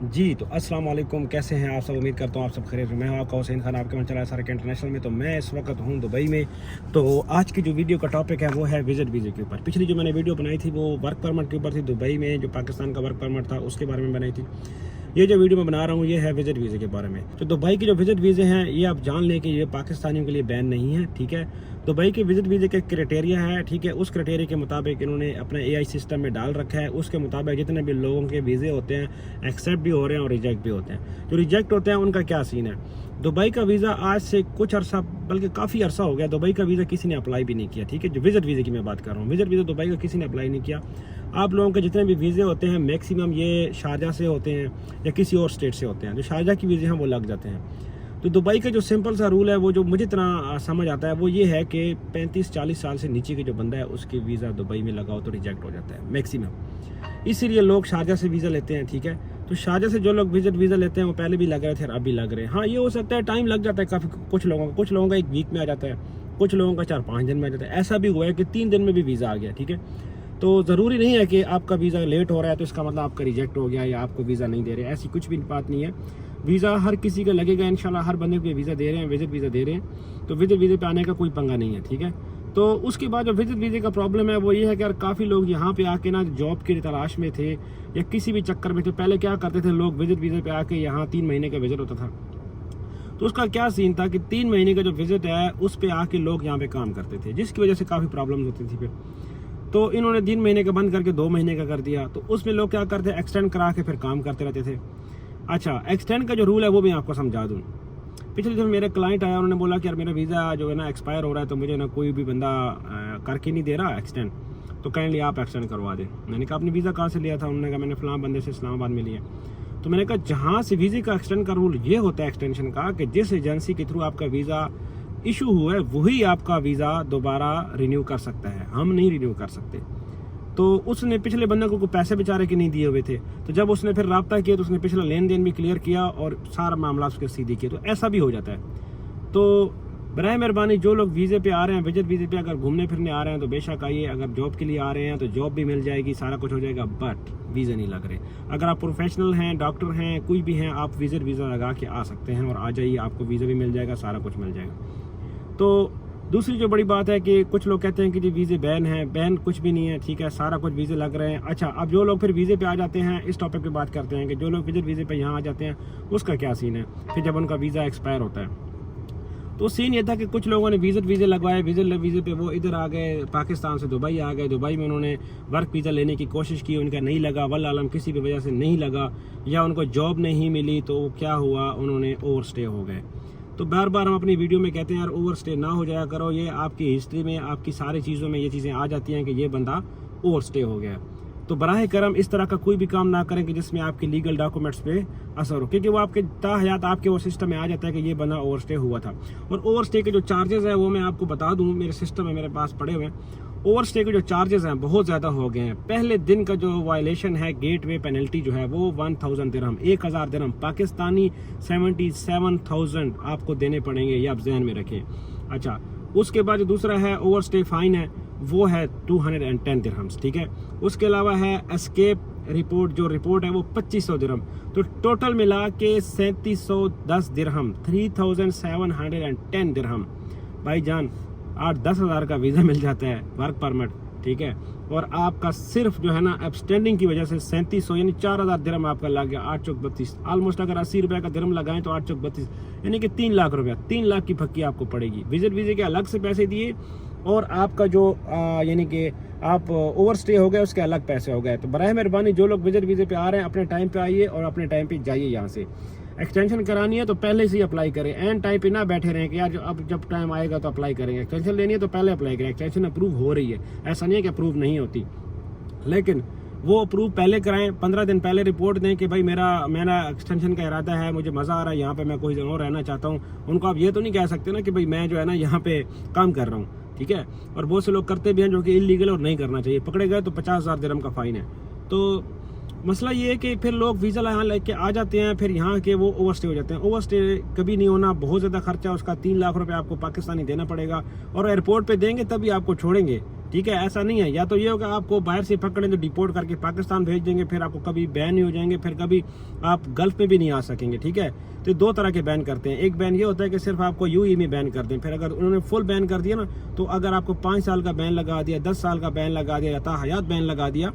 जी, तो अस्सलाम वालेकुम, कैसे हैं आप सब? उम्मीद करता हूँ आप सब खैरियत से। मैं हूँ आपका हुसैन खान, आपके मन चला है सारा इंटरनेशनल में। तो मैं इस वक्त हूँ दुबई में। तो आज की जो वीडियो का टॉपिक है वो है विजिट वीज़े के ऊपर। पिछली जो मैंने वीडियो बनाई थी वो वर्क परमिट के ऊपर थी, दुबई में जो पाकिस्तान का वर्क परमिट था उसके बारे में बनाई थी। ये जो वीडियो मैं बना रहा हूँ ये है विजिट वीज़े के बारे में। तो दुबई के जो विजिट वीज़े हैं ये आप जान लें कि ये पाकिस्तानियों के लिए बैन नहीं है, ठीक है। दुबई के विजिट वीज़े के क्राइटेरिया है, ठीक है। उस क्राइटेरिया के मुताबिक इन्होंने अपने एआई सिस्टम में डाल रखा है। उसके मुताबिक जितने भी लोगों के वीज़े होते हैं एक्सेप्ट भी हो रहे हैं और रिजेक्ट भी होते हैं। जो रिजेक्ट होते हैं उनका क्या सीन है? दुबई का वीज़ा आज से कुछ अरसा, बल्कि काफ़ी अरसा हो गया, दुबई का वीज़ा किसी ने अप्लाई भी नहीं किया, ठीक है। जो विजिट वीज़े की मैं बात कर रहा हूँ, विजिट वीज़ा दुबई का किसी ने अप्लाई नहीं किया। आप लोगों के जितने भी वीज़े होते हैं मैक्सिमम ये शारजा से होते हैं या किसी और स्टेट से होते हैं। जो शारजा की वीज़े हैं वो लग जाते हैं। तो दुबई का जो सिंपल सा रूल है वो जो मुझे इतना समझ आता है वो ये है कि 35-40 साल से नीचे के जो बंदा है उसके वीज़ा दुबई में लगाओ तो रिजेक्ट हो जाता है मैक्सिमम। इसीलिए लोग शारजा से वीज़ा लेते हैं, ठीक है। तो शारजा से जो लोग विजिट वीज़ा लेते हैं वो पहले भी लग रहे थे और अब भी लग रहे हैं। हाँ, ये हो सकता है टाइम लग जाता है काफ़ी, कुछ लोगों का 1 वीक में आ जाता है, कुछ लोगों का 4-5 दिन में आ जाता है। ऐसा भी हुआ है कि 3 दिन में भी वीज़ा आ गया, ठीक है। तो ज़रूरी नहीं है कि आपका वीज़ा लेट हो रहा है तो इसका मतलब आपका रिजेक्ट हो गया या आपको वीज़ा नहीं दे रहे, ऐसी कुछ भी बात नहीं है। वीज़ा हर किसी का लगेगा इंशाल्लाह, हर बंदे को वीज़ा दे रहे हैं, विजिट वीज़ा दे रहे हैं। तो विजिट वीज़े पे आने का कोई पंगा नहीं है, ठीक है। तो उसके बाद जो विजिट वीज़े का प्रॉब्लम है वो ये है कि यार काफ़ी लोग यहाँ पे आके ना जॉब की तलाश में थे या किसी भी चक्कर में थे। पहले क्या करते थे लोग, विजिट वीज़े पे आके यहाँ 3 महीने का विजिट होता था। तो उसका क्या सीन था कि 3 महीने का जो विजिट है उस पे आके लोग यहाँ पे काम करते थे, जिसकी वजह से काफ़ी प्रॉब्लम होती थी फिर। तो इन्होंने 3 महीने का बंद करके 2 महीने का कर दिया। तो उसमें लोग क्या करते, एक्सटेंड करा के फिर काम करते रहते थे। अच्छा, एक्सटेंड का जो रूल है वो मैं आपको समझा दूँ। पिछले दिन मेरे क्लाइंट आया, उन्होंने बोला कि यार मेरा वीज़ा जो है ना एक्सपायर हो रहा है, तो मुझे ना कोई भी बंदा करके नहीं दे रहा एक्सटेंड, तो काइंडली आप एक्सटेंड करवा दें। मैंने कहा आपने वीज़ा कहाँ से लिया था? उन्होंने कहा मैंने फ़लाँ बंदे से इस्लामाबाद में लिया। तो मैंने कहा जहाँ से वीज़े का एक्सटेंड का रूल ये होता है एक्सटेंशन का कि जिस एजेंसी के थ्रू आपका वीज़ा इशू हुआ है वही आपका वीज़ा दोबारा रिन्यू कर सकता है, हम नहीं रिन्यू कर सकते। तो उसने पिछले बंदे को पैसे बेचारे के नहीं दिए हुए थे, तो जब उसने फिर रब्ता किया तो उसने पिछला लेन देन भी क्लियर किया और सारा मामला उसके सीधे किया। तो ऐसा भी हो जाता है। तो बराए मेहरबानी जो लोग वीज़े पे आ रहे हैं, विजिट वीज़े पे अगर घूमने फिरने आ रहे हैं तो बेशक आइए। अगर जॉब के लिए आ रहे हैं तो जॉब भी मिल जाएगी, सारा कुछ हो जाएगा, बट वीज़ा नहीं लग रहे। अगर आप प्रोफेशनल हैं, डॉक्टर हैं, कोई भी हैं, आप विजिट वीज़ा लगा के आ सकते हैं और आ जाइए, आपको वीज़ा भी मिल जाएगा, सारा कुछ मिल जाएगा। तो दूसरी जो बड़ी बात है कि कुछ लोग कहते हैं कि जी वीज़े बैन है, बैन कुछ भी नहीं है, ठीक है, सारा कुछ वीज़े लग रहे हैं। अच्छा, अब जो लोग फिर वीज़े पे आ जाते हैं, इस टॉपिक पे बात करते हैं कि जो लोग विजिट वीज़े पे यहाँ आ जाते हैं उसका क्या सीन है फिर जब उनका वीज़ा एक्सपायर होता है। तो सीन ये था कि कुछ लोगों ने विजिट वीज़े लगवाए, विजिट वीज़े पे वो इधर आ गए, पाकिस्तान से दुबई आ गए। दुबई में उन्होंने वर्क वीज़ा लेने की कोशिश की, उनका नहीं लगा, वल्लाह आलम किसी भी वजह से नहीं लगा या उनको जॉब नहीं मिली। तो क्या हुआ, उन्होंने ओवर स्टे हो गए। तो बार बार हम अपनी वीडियो में कहते हैं यार ओवर स्टे ना हो जाया करो। ये आपकी हिस्ट्री में, आपकी सारी चीज़ों में ये चीज़ें आ जाती हैं कि ये बंदा ओवर स्टे हो गया। तो बराह करम इस तरह का कोई भी काम ना करें कि जिसमें आपके लीगल डॉक्यूमेंट्स पे असर हो, क्योंकि वो आपके ताहयात आपके वो सिस्टम में आ जाता है कि ये बंदा ओवर स्टे हुआ था। और ओवर स्टे के जो चार्जेस है वो मैं आपको बता दूँ, मेरे सिस्टम में मेरे पास पड़े हुए हैं। ओवर स्टे के जो चार्जेस हैं बहुत ज़्यादा हो गए हैं। पहले दिन का जो वायलेशन है, गेट वे पेनल्टी जो है वो 1000 दिरहम, 1000 दिरहम पाकिस्तानी, 77,000 आपको देने पड़ेंगे, ये आप जहन में रखें। अच्छा, उसके बाद जो दूसरा है ओवर स्टे फाइन है वो है 210 दिरहम्स, ठीक है। उसके अलावा है एस्केप रिपोर्ट, जो रिपोर्ट है वो 2500 दिरहम। तो टोटल मिला के 3710 दिरहम, 3710 दिरहम। भाईजान 8-10 हज़ार का वीज़ा मिल जाता है, वर्क परमिट, ठीक है। और आपका सिर्फ जो है ना एब्सटेंडिंग की वजह से 3700 यानी 4000 दिरहम आपका लग गया। 8 चौक 32, ऑलमोस्ट अगर 80 रुपये का दिरहम लगाएं तो 8 चौक 32 यानी कि 3 लाख रुपया, 3 लाख की फक्की आपको पड़ेगी। विजिट वीज़े के अलग से पैसे दिए और आपका जो यानी कि आप ओवर स्टे हो गए उसके अलग पैसे हो गए। तो बराह मेहरबानी जो लोग विजिट वीज़े पे आ रहे हैं अपने टाइम पे आइए और अपने टाइम पे जाइए। यहाँ से एक्सटेंशन करानी है तो पहले से ही अप्लाई करें, एंड टाइम पे ना बैठे रहें कि यार अब जब टाइम आएगा तो अप्लाई करेंगे। एक्सटेंशन लेनी है तो पहले अप्लाई करें। एक्सटेंशन अप्रूव हो रही है, ऐसा नहीं है कि अप्रूव नहीं होती, लेकिन वो अप्रूव पहले कराएं। 15 दिन पहले रिपोर्ट दें कि भाई मेरा एक्सटेंशन का इरादा है, मुझे मज़ा आ रहा है यहाँ पे, मैं कोई और रहना चाहता हूँ। उनको आप ये तो नहीं कह सकते ना कि भाई मैं जो है ना यहाँ पे काम कर रहा हूँ, ठीक है। और बहुत से लोग करते भी हैं जो कि इलीगल और नहीं करना चाहिए, पकड़े गए तो 50,000 दिरहम का फ़ाइन है। तो मसला ये है कि फिर लोग वीज़ा यहाँ लेके आ जाते हैं, फिर यहाँ के वो ओवर स्टे हो जाते हैं। ओवर स्टे कभी नहीं होना, बहुत ज़्यादा खर्चा, उसका 3 लाख रुपए आपको पाकिस्तानी देना पड़ेगा और एयरपोर्ट पे देंगे तभी आपको छोड़ेंगे। ठीक है, ऐसा नहीं है। या तो ये होगा आपको बाहर से पकड़ें तो डिपोर्ट करके पाकिस्तान भेज देंगे, फिर आपको कभी बैन नहीं हो जाएंगे, फिर कभी आप गल्फ में भी नहीं आ सकेंगे। ठीक है, तो 2 तरह के बैन करते हैं। एक बैन ये होता है कि सिर्फ आपको यूएई में बैन कर दें, फिर अगर उन्होंने फुल बैन कर दिया ना, तो अगर आपको 5 साल का बैन लगा दिया, 10 साल का बैन लगा दिया या ताहयात बैन लगा दिया,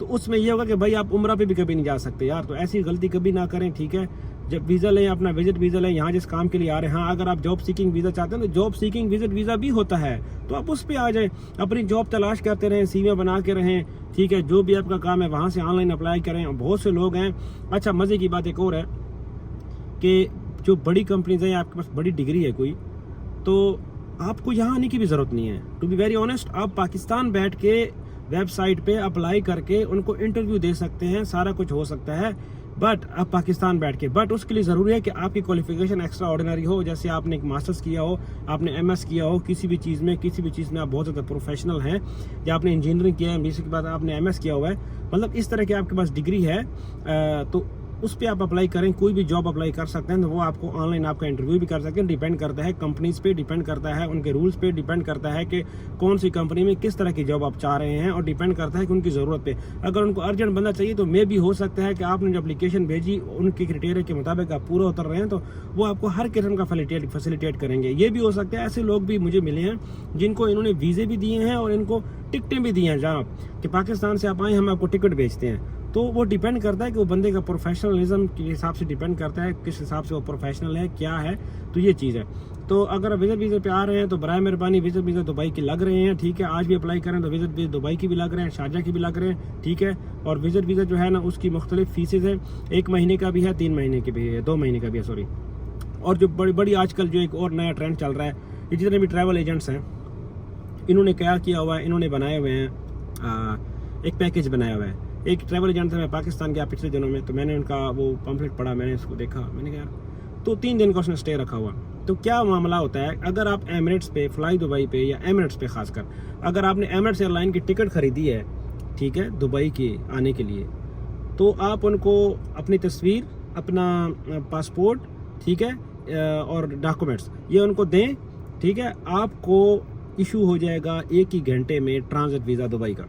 तो उसमें ये होगा कि भाई आप उम्रा पे भी कभी नहीं जा सकते यार। तो ऐसी गलती कभी ना करें। ठीक है, जब वीज़ा लें, अपना विजिट वीज़ा लें, यहाँ जिस काम के लिए आ रहे हैं। हाँ, अगर आप जॉब सीकिंग वीज़ा चाहते हैं तो जॉब सीकिंग विजिट वीज़ा भी होता है, तो आप उस पर आ जाएं, अपनी जॉब तलाश करते रहें, सीवी बना के रहें। ठीक है, जो भी आपका काम है वहाँ से ऑनलाइन अप्लाई करें। बहुत से लोग हैं। अच्छा, मज़े की बात एक और है कि जो बड़ी कंपनीज हैं, आपके पास बड़ी डिग्री है कोई, तो आपको यहाँ आने की भी ज़रूरत नहीं है। टू बी वेरी ऑनेस्ट, आप पाकिस्तान बैठ के वेबसाइट पे अप्लाई करके उनको इंटरव्यू दे सकते हैं, सारा कुछ हो सकता है। बट आप पाकिस्तान बैठ के, बट उसके लिए ज़रूरी है कि आपकी क्वालिफिकेशन एक्स्ट्रा ऑर्डिनरी हो। जैसे आपने एक मास्टर्स किया हो, आपने एमएस किया हो, किसी भी चीज़ में आप बहुत ज़्यादा प्रोफेशनल हैं, या आपने इंजीनियरिंग किया है, इसके बाद आपने एमएस किया हुआ है, मतलब इस तरह की आपके पास डिग्री है, तो उस पर आप अप्लाई करें। कोई भी जॉब अप्लाई कर सकते हैं, तो वो आपको ऑनलाइन आपका इंटरव्यू भी कर सकते हैं। डिपेंड करता है कंपनीज पे, डिपेंड करता है उनके रूल्स पे, डिपेंड करता है कि कौन सी कंपनी में किस तरह की जॉब आप चाह रहे हैं, और डिपेंड करता है कि उनकी ज़रूरत पे। अगर उनको अर्जेंट बंदा चाहिए तो मे भी हो सकता है कि आपने जो एप्लीकेशन भेजी उनके क्राइटेरिया के मुताबिक आप पूरा उतर रहे हैं, तो वो आपको हर किस्म का फैसिलिटेट करेंगे। ये भी हो सकता है, ऐसे लोग भी मुझे मिले हैं जिनको इन्होंने वीज़े भी दिए हैं और इनको टिकटें भी दी हैं, जहाँ कि पाकिस्तान से आप आए, हम आपको टिकट भेजते हैं। तो वो डिपेंड करता है कि वो बंदे का प्रोफेशनलिज्म के हिसाब से डिपेंड करता है, किस हिसाब से वो प्रोफेशनल है, क्या है। तो ये चीज़ है। तो अगर आप विजिट वीज़ा पे आ रहे हैं तो बराए मेहरबानी विजिट वीज़ा दुबई की लग रहे हैं। ठीक है, आज भी अप्लाई करें तो विजिट वीज़ा दुबई की भी लग रहे हैं, शारजा की भी लग रहे हैं। ठीक है, और विजिट वीज़ा जो है ना, उसकी मुख्तलिफ फीसेज है। 1 महीने का भी है, 3 महीने के भी है, 2 महीने का भी है, सॉरी। और जो बड़ी आजकल जो एक और नया ट्रेंड चल रहा है, ये जितने भी ट्रैवल एजेंट्स हैं, इन्होंने क्या किया हुआ है, इन्होंने बनाए हुए हैं एक पैकेज बनाया हुआ है। एक ट्रैवल एजेंट था, मैं पाकिस्तान गया पिछले दिनों में, तो मैंने उनका वो पम्फलेट पढ़ा, मैंने इसको देखा, मैंने कहा तो 3 दिन का उसने स्टे रखा हुआ। तो क्या मामला होता है, अगर आप एमिरेट्स पे, फ्लाई दुबई पे, या एमिरेट्स पे खासकर, अगर आपने एमिरेट्स एयरलाइन की टिकट खरीदी है, ठीक है, दुबई के आने के लिए, तो आप उनको अपनी तस्वीर, अपना पासपोर्ट, ठीक है, और डॉक्यूमेंट्स ये उनको दें। ठीक है, आपको इशू हो जाएगा 1 ही घंटे में ट्रांजिट वीज़ा दुबई का।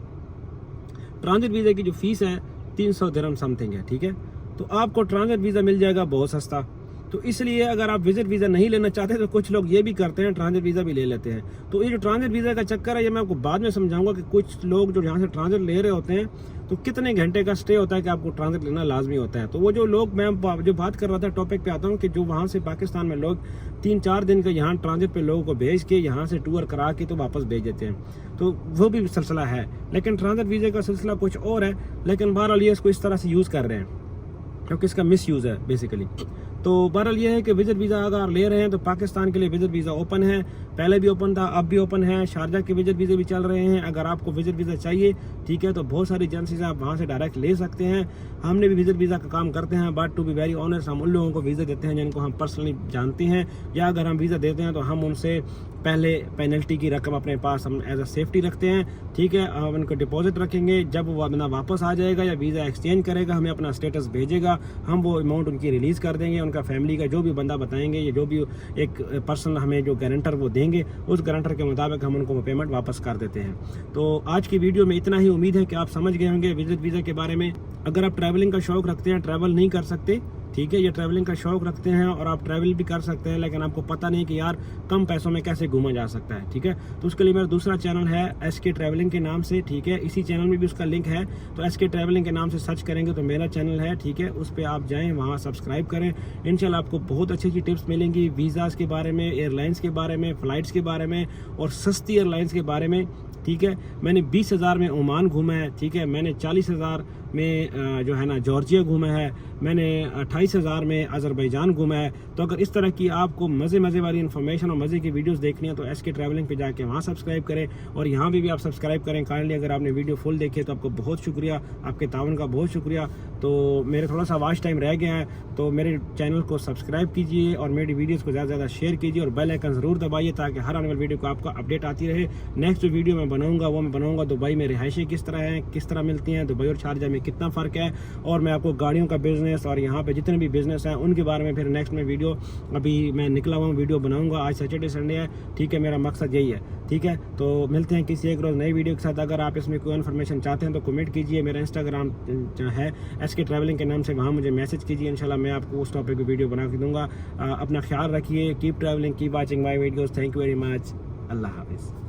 ट्रांजिट वीज़ा की जो फीस है 300 दिरहम समथिंग है। ठीक है, तो आपको ट्रांजिट वीज़ा मिल जाएगा बहुत सस्ता। तो इसलिए अगर आप विजिट वीज़ा नहीं लेना चाहते तो कुछ लोग ये भी करते हैं, ट्रांजिट वीज़ा भी ले लेते हैं। तो ये जो ट्रांजिट वीज़ा का चक्कर है, ये मैं आपको बाद में समझाऊंगा कि कुछ लोग जो यहाँ से ट्रांजिट ले रहे होते हैं, तो कितने घंटे का स्टे होता है कि आपको ट्रांजिट लेना लाजमी होता है। तो वो जो लोग, मैं जो बात कर रहा था, टॉपिक पे आता हूँ कि जो वहाँ से पाकिस्तान में लोग 3-4 दिन का यहाँ ट्रांजिट पे लोगों को भेज के, यहाँ से टूर करा के तो वापस भेज देते हैं, तो वो भी सिलसिला है। लेकिन ट्रांजिट वीज़े का सिलसिला कुछ और है, लेकिन बहरहाल ये इसको इस तरह से यूज़ कर रहे हैं क्योंकि इसका मिस यूज़ है बेसिकली। तो बहरहाल ये है कि विजिट वीज़ा अगर ले रहे हैं तो पाकिस्तान के लिए विजिट वीज़ा ओपन है, पहले भी ओपन था, अब भी ओपन है। शारजा के विजिट वीज़े भी चल रहे हैं। अगर आपको विजिट वीज़ा चाहिए, ठीक है, तो बहुत सारी एजेंसीज आप वहाँ से डायरेक्ट ले सकते हैं। हमने भी विजिट वीज़ा का काम करते हैं, but to be very honest, हम उन लोगों को वीज़ा देते हैं जिनको हम पर्सनली जानते हैं, या अगर हम वीज़ा देते हैं तो हम उनसे पहले पेनल्टी की रकम अपने पास हम एज अ सेफ्टी रखते हैं। ठीक है, हम उनको डिपॉजिट रखेंगे, जब वो बंदा वापस आ जाएगा या वीज़ा एक्सचेंज करेगा, हमें अपना स्टेटस भेजेगा, हम वो अमाउंट उनकी रिलीज़ कर देंगे। उनका फैमिली का जो भी बंदा बताएंगे, या जो भी एक पर्सन हमें जो गारंटर वो देंगे, उस गारंटर के मुताबिक हम उनको वो पेमेंट वापस कर देते हैं। तो आज की वीडियो में इतना ही। उम्मीद है कि आप समझ गए होंगे विजिट वीज़ा के बारे में। अगर आप ट्रैवलिंग का शौक़ रखते हैं, ट्रैवल नहीं कर सकते, ठीक है, ये ट्रैवलिंग का शौक़ रखते हैं और आप ट्रैवल भी कर सकते हैं, लेकिन आपको पता नहीं कि यार कम पैसों में कैसे घूमा जा सकता है, ठीक है, तो उसके लिए मेरा दूसरा चैनल है SK ट्रैवलिंग के नाम से, ठीक है, इसी चैनल में भी उसका लिंक है। तो SK ट्रैवलिंग के नाम से सर्च करेंगे तो मेरा चैनल है, ठीक है, उस पर आप जाएँ, वहाँ सब्सक्राइब करें। इंशाल्लाह आपको बहुत अच्छी अच्छी टिप्स मिलेंगी वीज़ाज़ के बारे में, एयरलाइंस के बारे में, फ़्लाइट्स के बारे में और सस्ती एयरलाइंस के बारे में। ठीक है, मैंने 20,000 में ओमान घूमा है, ठीक है, मैंने 40,000 में जो है ना जॉर्जिया घूमा है, मैंने 28,000 में अज़रबैजान घूमा है। तो अगर इस तरह की आपको मज़े वाली इन्फॉर्मेशन और मज़े की वीडियोस देखनी है तो SK ट्रैवलिंग पे जाके वहाँ सब्सक्राइब करें, और यहाँ भी आप सब्सक्राइब करें काइंडली। अगर आपने वीडियो फुल देखी है तो आपको बहुत शुक्रिया, आपके तावन का बहुत शुक्रिया। तो मेरे थोड़ा सा वॉच टाइम रह गया है, तो मेरे चैनल को सब्सक्राइब कीजिए और मेरी वीडियोज़ को ज़्यादा से ज़्यादा शेयर कीजिए और बेल आइकन ज़रूर दबाइए ताकि हर आने वाली वीडियो को आपको अपडेट आती रहे। नेक्स्ट जो वीडियो मैं बनाऊँगा वो मैं बनाऊँगा दुबई में रिहाइशें किस तरह हैं, किस तरह मिलती हैं, दुबई और शारजा में कितना फ़र्क है, और मैं आपको गाड़ियों का बिज़नेस और यहाँ पे जितने भी बिज़नेस हैं उनके बारे में फिर नेक्स्ट में वीडियो, अभी मैं निकला हुआ हूँ, वीडियो बनाऊँगा। आज सैटरडे संडे है, ठीक है, मेरा मकसद यही है, ठीक है। तो मिलते हैं किसी एक रोज़ नई वीडियो के साथ। अगर आप इसमें कोई इन्फॉर्मेशन चाहते हैं तो कमेंट कीजिए, मेरा इंस्टाग्राम है SK ट्रैवलिंग के नाम से, वहाँ मुझे मैसेज कीजिए, इंशाल्लाह मैं आपको उस टॉपिक पर वीडियो बना के दूँगा। अपना ख्याल रखिए, keep travelling, keep watching my videos, thank you very much, Allah हाफिज़।